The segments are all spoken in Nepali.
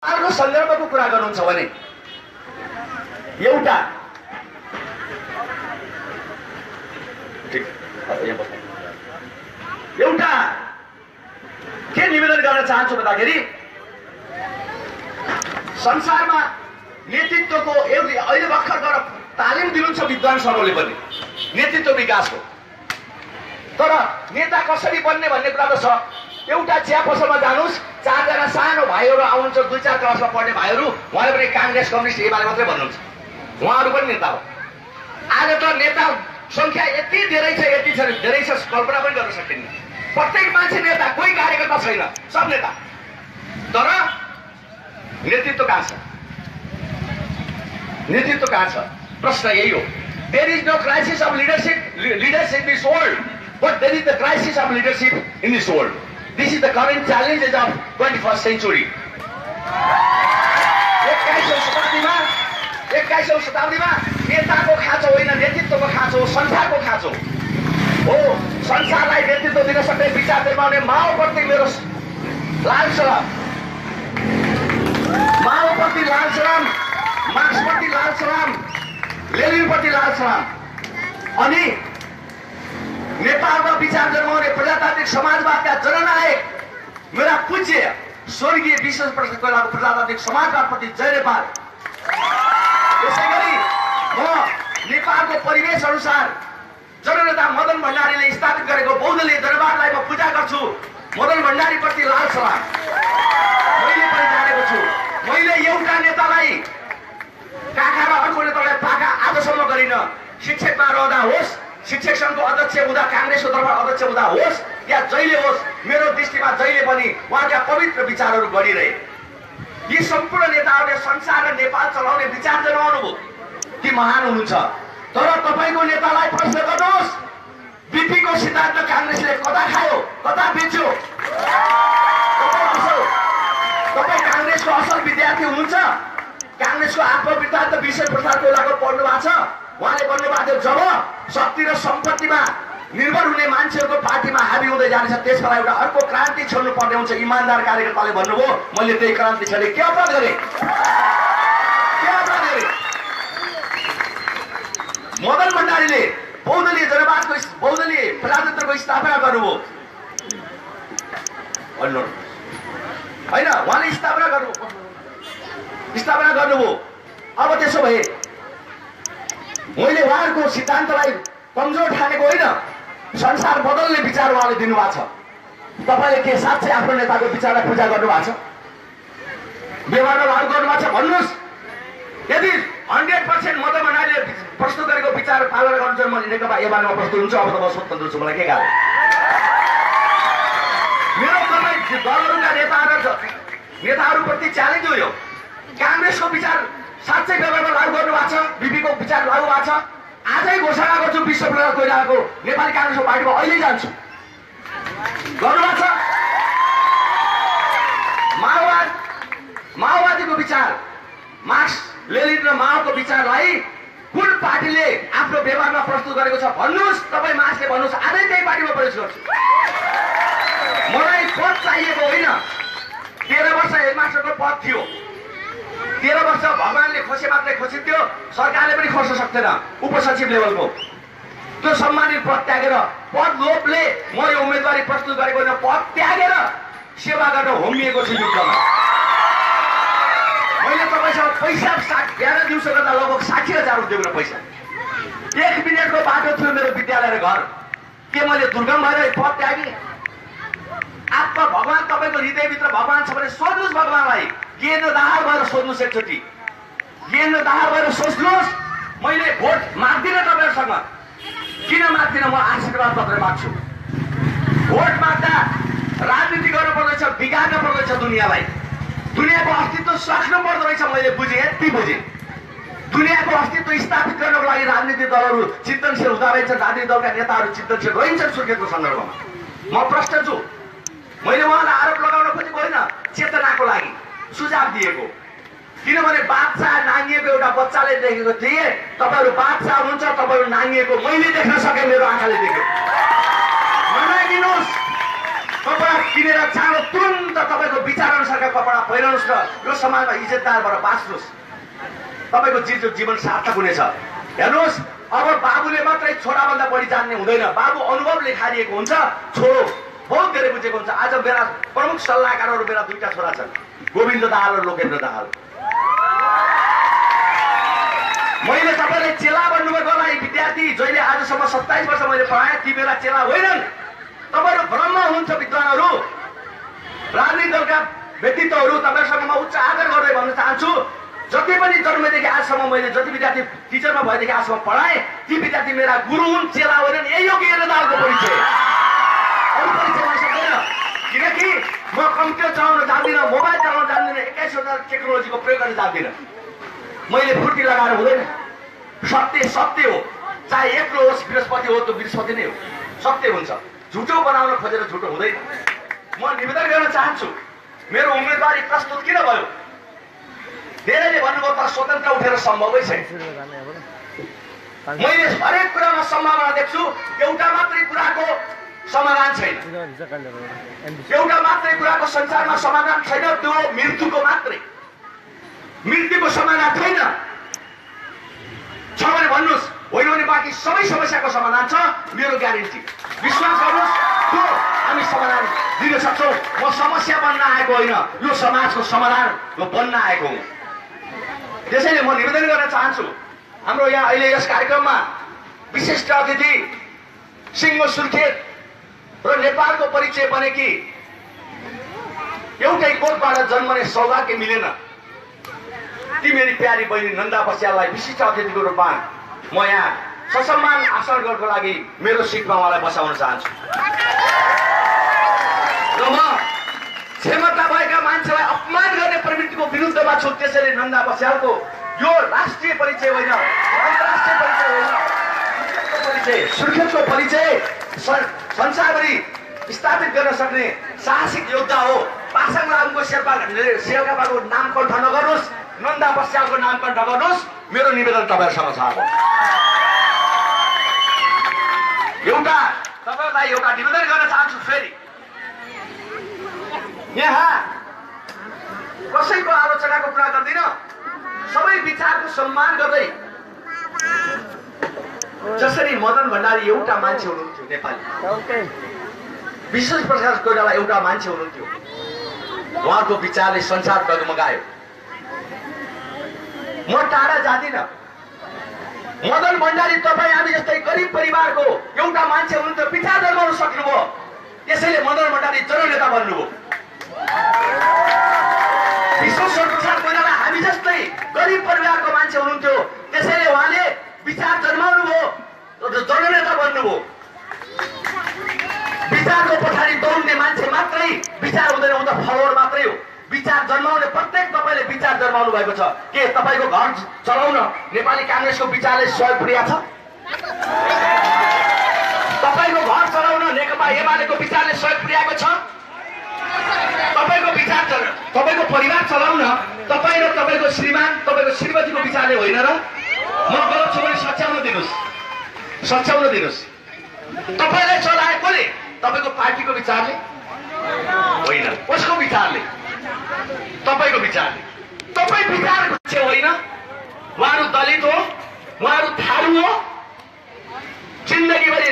अर्को सन्दर्भको कुरा गर्नुहुन्छ भने एउटा के निवेदन गर्न चाहन्छु भन्दाखेरि संसारमा नेतृत्वको अहिले भर्खर गएर तालिम दिनुहुन्छ विद्वानहरूले पनि नेतृत्व विकासको। तर नेता कसरी बन्ने भन्ने कुरा त छ। एउटा चिया पसलमा जानुस्, चारजना सानो भाइहरू आउनुहुन्छ, 2-4 क्लासमा पढ्ने भाइहरू, उहाँले पनि काङ्ग्रेस कम्युनिस्ट एमाले मात्रै भन्नुहुन्छ, उहाँहरू पनि नेता हो। आज त नेता संख्या यति धेरै छ कल्पना पनि गर्न सकिन्न। प्रत्येक मान्छे नेता, कोही कार्यकर्ता छैन, सब नेता। तर नेतृत्व कहाँ छ? नेतृत्व कहाँ छ? प्रश्न यही हो। There is no crisis of leadership in this world, but there is the crisis of leadership in this world. This is the current challenges of 21st century. 21औं शताब्दीमा नेताको खाँचो होइन, नेतृत्वको खाँचो, संसारको खाँचो हो। संसारलाई नेतृत्व दिन सक्ने विचार निर्माउने माओप्रति मेरो लाल सलाम, माओप्रति लाल सलाम, मार्क्सप्रति लाल सलाम, लेनिनप्रति लाल सलाम। अनि नेपालमा विचार जन्माउने प्रजातान्त्रिक समाजवादका जननायक मेरा पूज्य स्वर्गीय विश्व प्रसाद कोइरालाको प्रजातान्त्रिक समाजवादप्रति जय नेपाल। त्यसैगरी म नेपालको परिवेश अनुसार जननेता मदन भण्डारीले स्थापित गरेको बौद्धले दरबारलाई म पूजा गर्छु। मदन भण्डारीप्रति लाल सलाम मैले पनि जानेको छु। मैले एउटा नेतालाई काका र अर्को नेतालाई पाका आजसम्म गरिन। शिक्षकमा रहँदा होस्, शिक्षक सङ्घको अध्यक्ष हुँदा, काङ्ग्रेसको तर्फबाट अध्यक्ष हुँदा होस् या जहिले होस्, मेरो दृष्टिमा जहिले पनि उहाँका पवित्र विचारहरू गरिरहे। यी सम्पूर्ण नेताहरूले संसार र नेपाल चलाउने विचार जनाउनु भयो कि महान हुनुहुन्छ। तर तपाईँको नेतालाई प्रश्न गर्नुहोस्, बिपीको सिद्धान्त काङ्ग्रेसले कता खायो, कता बेच्यो? तपाईँ काङ्ग्रेसको असल विद्यार्थी हुनुहुन्छ। काङ्ग्रेसको आत्मवृत्तान्त विश्व प्रसाद कोइरालाको पढ्नु भएको छ। उहाँले भन्नुभएको थियो, जब शक्ति र सम्पत्तिमा निर्भर हुने मान्छेहरूको पार्टीमा हाबी हुँदै जानेछ, त्यसमा एउटा अर्को क्रान्ति छोड्नु पर्ने हुन्छ। इमान्दार कार्यकर्ताले भन्नुभयो, मैले त्यही क्रान्ति छोडे। के अपराध गरेँ? मदन भण्डारीले बौद्धले जनवादको, बौद्धले प्रजातन्त्रको स्थापना गर्नुभयो होइन, उहाँले स्थापना गर्नुभयो। अब त्यसो भए मैले उहाँहरूको सिद्धान्तलाई कमजोर ठानेको होइन, संसार बदल्ने विचार उहाँले दिनुभएको छ। तपाईँले के साँच्चै आफ्नो नेताको विचारलाई पूजा गर्नुभएको छ, व्यवहारमा लागू गर्नुभएको छ? भन्नुहोस्। यदि 100% मदन भण्डारीले प्रस्तुत गरेको विचार पालना गर्नुहुन्छ, म नेकपा एमालेमा प्रस्तुत हुन्छु। अब त म स्वतन्त्र छु, मलाई के गाह्रो? मेरो तपाईँ दलहरूका नेताहरूप्रति च्यालेन्ज हो यो। काङ्ग्रेसको विचार साँच्चै व्यवहारमा लागू गर्नुभएको छ, बिपीको विचार लागू भएको छ। आजै घोषणा गर्छु, विश्व प्रसाद कोइरालाको नेपाली काङ्ग्रेसको पार्टीमा अहिले जान्छु, गर्नुभएको छ। माओवादीको विचार, मार्क्स लेनिन र माओको विचारलाई कुन पार्टीले आफ्नो व्यवहारमा प्रस्तुत गरेको छ भन्नुहोस्। तपाईँ मार्क्सले भन्नुहोस्, आजै त्यही पार्टीमा प्रवेश गर्छु। मलाई पद चाहिएको होइन। 13 वर्ष हेडमास्टरको पद थियो। 13 वर्ष भगवानले खोसे मात्रै खोसिन्थ्यो, सरकारले पनि खोस्न सक्दैन। उपसचिव लेभलको त्यो सम्मानित पद त्यागेर, पद लोभले म यो उम्मेदवारी प्रस्तुत गरेको होइन, पद त्यागेर सेवा गर्न होमिएको छु युद्धमा। मैले तपाईँसँग पैसा 11 दिउँसो गर्दा लगभग 60,000 रुपियाँ पैसा, 1 मिनटको बाटो थियो मेरो विद्यालय र घर। के मैले दुर्गम भएर पद त्यागेँ? आत्मा भगवान तपाईँको हृदयभित्र भगवान छ भने सोध्नुहोस् भगवानलाई। गेन्द्र दाहाल भएर सोध्नुहोस्, एकचोटि गेन्द्र दाहाल भएर सोच्नुहोस्। मैले भोट माग्दिनँ तपाईँहरूसँग। किन माग्दिनँ? म आशीर्वाद मात्रै माग्छु। भोट माग्दा राजनीति गर्नु पर्दैछ, बिगार्नु पर्दैछ दुनियाँलाई। दुनियाँको अस्तित्व सक्नु पर्दो रहेछ। मैले बुझेँ, यति बुझेँ। दुनियाँको अस्तित्व स्थापित गर्नको लागि राजनीतिक दलहरू चिन्तनशील हुँदो रहेछ। राजनीतिक दलका नेताहरू चिन्तनशील रहन्छन् सुर्खेतको सन्दर्भमा। म प्रश्न छु। मैले उहाँलाई आरोप लगाउन खोजेको होइन, चेतनाको लागि सुझाव दिएको। किनभने बादशाह नाङ्गिएको एउटा बच्चाले देखेको थिएँ। तपाईँहरू बादशाह हुनुहुन्छ, तपाईँहरू नाङ्गिएको मैले देख्न सकेँ, मेरो आँखाले देखेँ। ननागिनुहोस्। कपडा किनेर चाँडो तुरन्त तपाईँको विचार अनुसारका कपडा पहिराउनुहोस् र यो समाजमा इज्जतदारबाट बाँच्नुहोस्। तपाईँको जीवन सार्थक हुनेछ। हेर्नुहोस्, अब बाबुले मात्रै छोराभन्दा बढी जान्ने हुँदैन। बाबु अनुभवले खारिएको हुन्छ, छोरो बहुत धेरै बुझेको हुन्छ। आज मेरा प्रमुख सल्लाहकारहरू मेरा दुईटा छोरा छन्, गोविन्द दाहाल र लोकेन्द्र दाहाल। मैले तपाईँलाई चेला बन्नुभएको होला। यी विद्यार्थी जहिले आजसम्म 27 वर्ष मैले पढाएँ, ती मेरा चेला होइनन्। तपाईँहरू भ्रममा हुनुहुन्छ विद्वानहरू, राजनीतिक दलका व्यक्तित्वहरू। तपाईँहरूसँग म उच्च आदर गर्दै भन्न चाहन्छु, जति पनि जन्मेदेखि आजसम्म मैले जति विद्यार्थी टिचरमा भएदेखि आजसम्म पढाएँ, ती विद्यार्थी मेरा गुरु हुन्, चेला होइनन्। यही हो गोविन्द दाहालको परिचय, अरू परिचय हुन सक्दैन। किनकि म कम्प्युटर चलाउन जान्दिनँ, मोबाइल चलाउन जान्दिनँ, 21 टेक्नोलोजीको प्रयोग गर्न जान्दिनँ। मैले फुर्ती लगाएर हुँदैन। सत्य सत्य हो, चाहे एक्लो होस् बृहस्पति हो, त्यो बृहस्पति नै हो, सत्य हुन्छ। झुटो बनाउन खोजेर झुटो हुँदैन। म निवेदन गर्न चाहन्छु, मेरो उम्मेदवारी प्रस्तुत किन भयो? धेरैले भन्नुभयो तर स्वतन्त्र उठेर सम्भवै छैन। मैले हरेक कुरामा सम्भावना देख्छु, एउटा मात्रै कुराको समाधान छैन। एउटा मात्रै कुराको संसारमा समाधान छैन, त्यो मृत्युको मात्रै। मृत्युको समाधान छैन। छ भने भन्नुहोस्, होइन भने बाँकी सबै समस्याको समाधान छ, मेरो ग्यारेन्टी। विश्वास गर्नुहोस्, त्यो हामी समाधान दिन सक्छौँ। म समस्या बन्न आएको होइन, यो समाजको समाधान म बन्न आएको हुँ। त्यसैले म निवेदन गर्न चाहन्छु, हाम्रो यहाँ अहिले यस कार्यक्रममा विशिष्ट अतिथि सिंह सुर्खेत र नेपालको परिचय बनेकी एउटै कोखबाट जन्मने सौभाग्य मिलेन ती मेरी प्यारी बहिनी नन्दा बस्याललाई विशिष्ट अतिथिको रूपमा म यहाँ ससम्मान आसन गर्नको लागि मेरो सिटमा उहाँलाई बसाउन चाहन्छु। र म क्षमता भएका मान्छेलाई अपमान गर्ने प्रवृत्तिको विरुद्धमा छु। त्यसैले नन्दा बस्यालको यो राष्ट्रिय परिचय होइन, अन्तर्राष्ट्रिय परिचय होइन, परिचय सुर्खेतको परिचय संसारभरि स्थापित गर्न सक्ने साहसिक योद्धा हो। पासाङ लामको शेर्पाको नाम कण्ठ नगर्नुहोस्, नन्दा बस्यालको नाम कण्ठ गर्नुहोस्। मेरो निवेदन तपाईँहरूसँग छ। एउटा तपाईँलाई एउटा निवेदन गर्न चाहन्छु। फेरि यहाँ कसैको आलोचनाको कुरा गर्दिन, सबै विचारको सम्मान गर्दै। जसरी मदन भण्डारी एउटा मान्छे हुनुहुन्थ्यो नेपाली, विश्वेश प्रसाद कोइराला एउटा मान्छे हुनुहुन्थ्यो, उहाँको विचारले संसार डगमगायो। म टाढा जाँदिन। मदन भण्डारी तपाईँ हामी जस्तै गरिब परिवारको एउटा मान्छे हुनुहुन्थ्यो, विचार जन्माउन सक्नुभयो, त्यसैले मदन भण्डारी जननेता बन्नुभयो। विश्वेश प्रसाद कोइराला हामी जस्तै गरिब परिवारको मान्छे हुनुहुन्थ्यो, त्यसैले उहाँले विचार जन्माउनु भयो, जननेता बन्नुभयो। विचारको पछाडि दौड्ने मान्छे मात्रै विचार हुँदैन, उता फलोवर मात्रै हो। विचार जन्माउने प्रत्येक तपाईँले विचार जन्माउनु भएको छ। के तपाईँको घर चलाउन नेपाली काङ्ग्रेसको विचारले सहयोग पुर्याएको छ? तपाईँको घर चलाउन नेकपा एमालेको विचारले सहयोग पुर्याएको छ? तपाईँको विचार तपाईँको परिवार चलाउन तपाईँ र तपाईँको श्रीमान तपाईँको श्रीमतीको विचारले होइन र? म गलत छु भने सच्याउन दिनुहोस्, सच्याउन दिनुहोस्। तपाईँलाई चलाए कसले? तपाईँको पार्टीको विचारले होइन, कसको विचारले? तपाईँको विचारले। तपाईँ विचारको मान्छे होइन। उहाँहरू दलित हो, उहाँहरू थारू हो। जिन्दगीभरि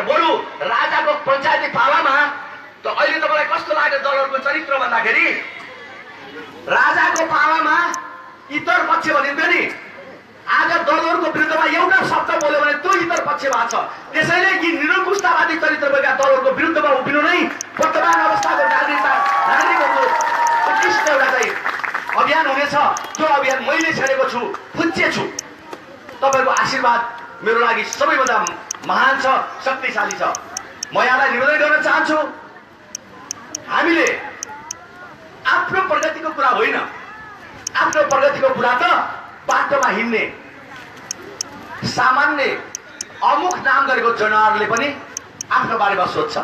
बरु राजाको पञ्चायती पालामा त अहिले तपाईँलाई कस्तो लाग्यो दलहरूको चरित्र भन्दाखेरि, राजाको पालामा इतर पक्ष भनिन्थ्यो नि, आज दलहरूको विरुद्धमा एउटा शब्द बोल्यो भने त्यो इतर पक्ष भएको छ। त्यसैले यी निरङ्कुशतावादी चरित्र भएका दलहरूको विरुद्धमा उभिनु नै वर्तमान अवस्थाको नागरिकहरूको उत्कृष्ट एउटा चाहिँ अभियान हुनेछ। त्यो अभियान मैले छेडेको छु, पूज्य छु। तपाईँको आशीर्वाद मेरो लागि सबैभन्दा महान छ, शक्तिशाली छ। म यहाँलाई निवेदन गर्न चाहन्छु, हामीले आफ्नो प्रगतिको कुरा होइन, आफ्नो प्रगतिको कुरा त बाटोमा हिँड्ने सामान्य अमुक नाम गरेको जनावरले पनि आफ्नो बारेमा सोध्छ,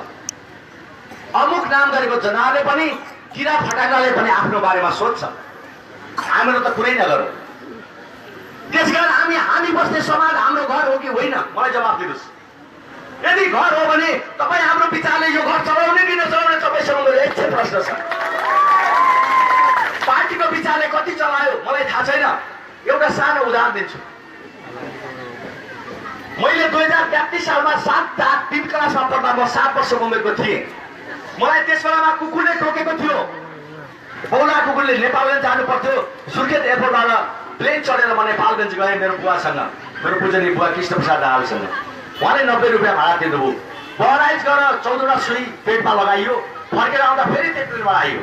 अमुक नाम गरेको जनावरले पनि किरा फटाकाले पनि आफ्नो बारेमा सोध्छ। हाम्रो त कुरै नगरौँ। त्यसकारण हामी बस्ने समाज हाम्रो घर हो कि होइन, मलाई जवाब दिनुहोस्। यदि घर हो भने तपाईँ हाम्रो विचारले यो घर चलाउने कि नचलाउने तपाईँसँग मेरो एक प्रश्न छ। पार्टीको विचारले कति चलायो मलाई थाहा छैन। एउटा सानो उदाहरण दिन्छु। मैले 2033 सालमा 3 क्लासमा पढ्दा म 7 वर्षको उमेरको थिएँ। मलाई त्यस बेलामा कुकुरले टोकेको थियो। बौला कुकुरले नेपालगञ्ज जानु पर्थ्यो। सुर्खेत एयरपोर्टबाट प्लेन चढेर म नेपालगञ्ज गएँ मेरो बुवासँग, मेरो पूजनीय बुवा कृष्णप्रसाद दाहालसँग। उहाँले 90 रुपियाँ भाडा तिर्नुभयो। बहराइज गरेर 14वटा सुई पेटमा लगाइयो। फर्केर आउँदा फेरि त्यतिबाट आइयो।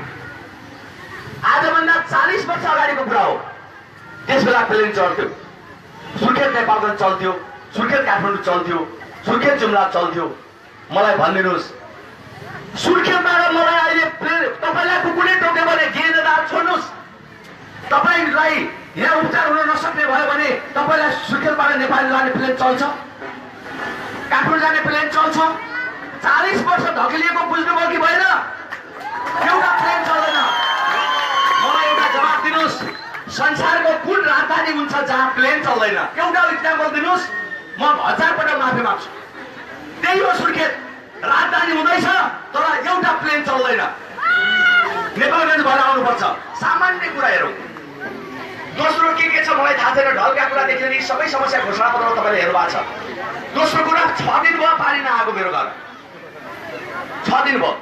आजभन्दा 40 वर्ष अगाडिको कुरा हो। त्यस बेला प्लेन चढ्थ्यो, सुर्खेत नेपालगञ्ज चल्थ्यो, सुर्खेत काठमाडौँ चल्थ्यो, सुर्खेत जुम्ला चल्थ्यो। मलाई भनिदिनुहोस्, सुर्खेतबाट मलाई अहिले तपाईँलाई कुकुरले टोक्यो भने गेदार छोड्नुहोस्। तपाईँलाई यहाँ उपचार हुन नसक्ने भयो भने तपाईँलाई सुर्खेतबाट नेपाल जाने प्लेन चल्छ, काठमाडौँ जाने प्लेन चल्छ। 40 वर्ष धकेलिएको बुझ्नुभयो कि भएन? एउटा प्लेन चल्दैन। मलाई एउटा जवाब दिनुहोस्, संसारको कुन राजधानी हुन्छ जहाँ प्लेन चल्दैन? एउटा इक्जाम्पल दिनुहोस्, म 1000 पटक माफी माग्छु। त्यही हो सुर्खेत, राजधानी हुँदैछ तर एउटा प्लेन चल्दैन। नेपालगञ्ज भएर आउनुपर्छ। सामान्य कुरा हेरौँ। दोस्रो के छ मलाई थाहा छैन। ढलका कुरादेखि लिएर सबै समस्या घोषणा पत्रमा तपाईँले हेर्नु भएको छ। दोस्रो कुरा 6 दिन भयो पानी नआएको मेरो घर। 6 दिन भयो।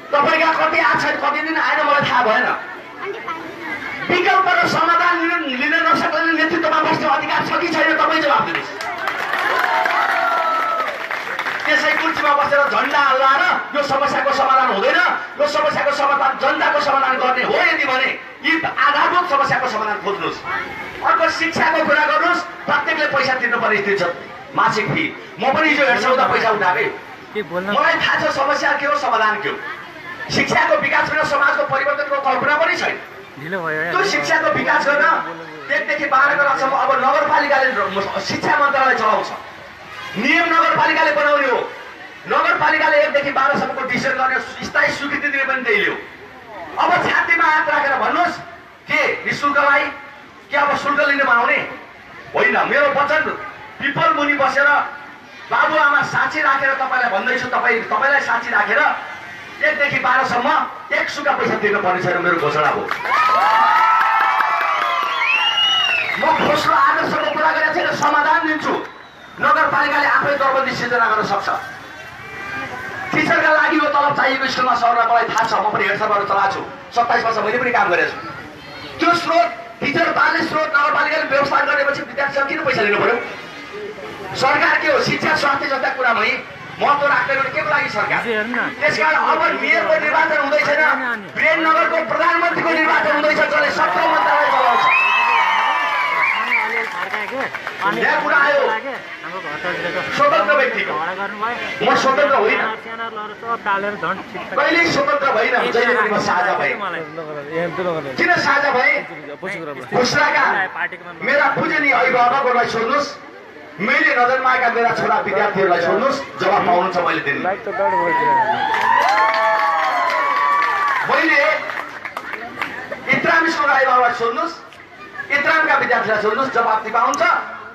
तपाईँका कति आएको छैन, कति दिन आएन मलाई थाहा भएन। विकल्प र समाधान लिन नसक्ने नेतृत्वमा बस्ने अधिकार छ कि छैन तपाईँ जवाब दिनुहोस्। त्यसै कुर्सीमा बसेर झन्डा हल्लाएर यो समस्याको समाधान हुँदैन, यो समस्याको समाधान जनताको समाधान गर्ने हो यदि भने यी आधारभूत समस्याको समाधान खोज्नुहोस्। अर्को शिक्षाको कुरा गर्नुहोस्। प्रत्येकले पैसा तिर्नुपर्ने स्थिति छ, मासिक फी। म पनि हिजो हेर्छौँ पैसा उठाएकै। मलाई थाहा छ समस्या के हो, समाधान के हो। शिक्षाको विकास बिना समाजको परिवर्तनको कल्पना पनि छैन। त्यो शिक्षाको विकास गर्न 1 देखि 12 क्लाससम्म अब नगरपालिकाले शिक्षा मन्त्रालय चलाउँछ। नियम नगरपालिकाले बनाउने हो। नगरपालिकाले 1 देखि 12 सम्मको डिसिजन गर्ने, स्थायी स्वीकृति दिने पनि त्यही हो। अब छातीमा हात राखेर भन्नुहोस् के निशुल्कलाई के अब शुल्क लिनमा आउने होइन। मेरो वचन पिपल मुनि बसेर बाबुआमा साँची राखेर तपाईँलाई भन्दैछु, तपाईँलाई साँची राखेर 1 देखि 12 सम्म 1 सुका पैसा तिर्नु पर्ने छैन। मेरो घोषणा हो। म खोस्रो आदर्शको कुरा गरेर चाहिँ समाधान दिन्छु। नगरपालिकाले आफै दरबन्दी सिर्जना गर्न सक्छ। टिचरका लागि यो तलब चाहिएको स्कुलमा सर्न मलाई थाहा छ। म पनि हेडसरबाट चलाएको छु। 27 वर्ष मैले पनि काम गरेको छु। त्यो स्रोत टिचर पाल्ने स्रोत नगरपालिकाले व्यवस्था गरेपछि विद्यार्थीसँग किन पैसा लिनु पर्यो? सरकार के हो? शिक्षा स्वास्थ्य जस्ता कुरामा महत्त्व राख्दैन भने के को लागि सरकार? त्यसकारण अब मेयरको निर्वाचन हुँदै छैन, वीरेन्द्रनगरको प्रधानमन्त्रीको निर्वाचन हुँदैछ जसले 17 मन्त्रालय चलाउँछ। यहाँ कुरा आयो स्वतन्त्र व्यक्तिको। म स्वतन्त्र होइन, कहिल्यै स्वतन्त्र भइन, जहिले पनि म साझा भएँ। किन साझा भएँ? खुसराका मेरा पूजनीय अभिभावकहरूलाई सोध्नुहोस्, मैले नजरमा आएका मेरा छोरा विद्यार्थीहरूलाई सोध्नुहोस्, जवाब पाउनुहुन्छ मैले दिनु। मैले इतराम स्कुलका अभिभावकलाई सोध्नुहोस्, इतरामका विद्यार्थीलाई सोध्नुहोस्, जवाब दिनुहुन्छ।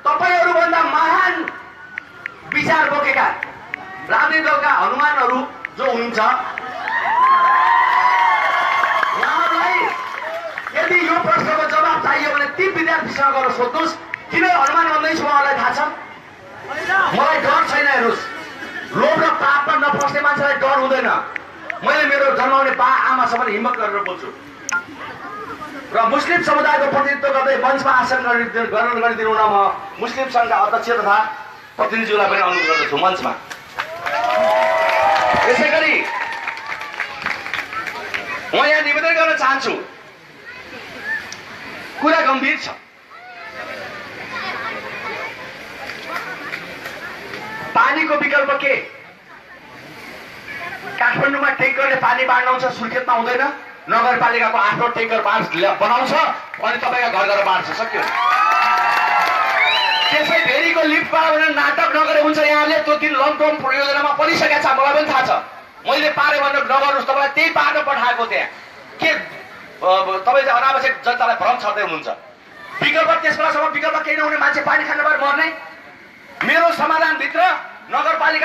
तपाईँहरूभन्दा महान विचार बोकेका राजनीतिक दलका हनुमानहरू जो हुनुहुन्छ, उहाँहरूलाई यदि यो प्रश्नको जवाब चाहियो भने ती विद्यार्थीसँग गएर सोध्नुहोस् किन हनुमान भन्दैछु उहाँलाई थाहा छ? मलाई डर छैन। हेर्नुहोस्, लोभ र पापमा नफस्ने मान्छेलाई डर हुँदैन। मैले मेरो जन्माउने बा आमासँग हिम्मत गरेर बोल्छु र मुस्लिम समुदायको प्रतिनिधित्व गर्दै मञ्चमा आसन ग्रहण गरिदिनु हुन म मुस्लिम सङ्घका अध्यक्ष तथा प्रतिनिधिज्यूलाई पनि अनुरोध गर्दछु मञ्चमा। यसै गरी म यहाँ निवेदन गर्न चाहन्छु, कुरा गम्भीर छ। पानीको विकल्प के? काठमाडौँमा ट्याङ्करले पानी बाँड्नुहुन्छ, सुर्खेतमा हुँदैन। नगरपालिकाको आफ्नो ट्याङ्कर बनाउँछ अनि तपाईँका घर घर बाँड्छ, सक्यो। त्यसै भेरीको लिफ्टबाट भनेर नाटक नगरे हुन्छ। यहाँले त्यो दिन लङटर्म परियोजनामा परिसकेको छ, मलाई पनि थाहा छ। मैले पारे भनेर नगर्नुहोस्, तपाईँलाई त्यही बाटो पठाएको त्यहाँ के तपाईँ चाहिँ अनावश्यक जनतालाई भ्रम छर्दै हुनुहुन्छ। विकल्प त्यस बेलासम्म विकल्प केही नहुने मान्छे पानी खानबाट मर्ने। मेरो समाधानभित्र नगरपालिका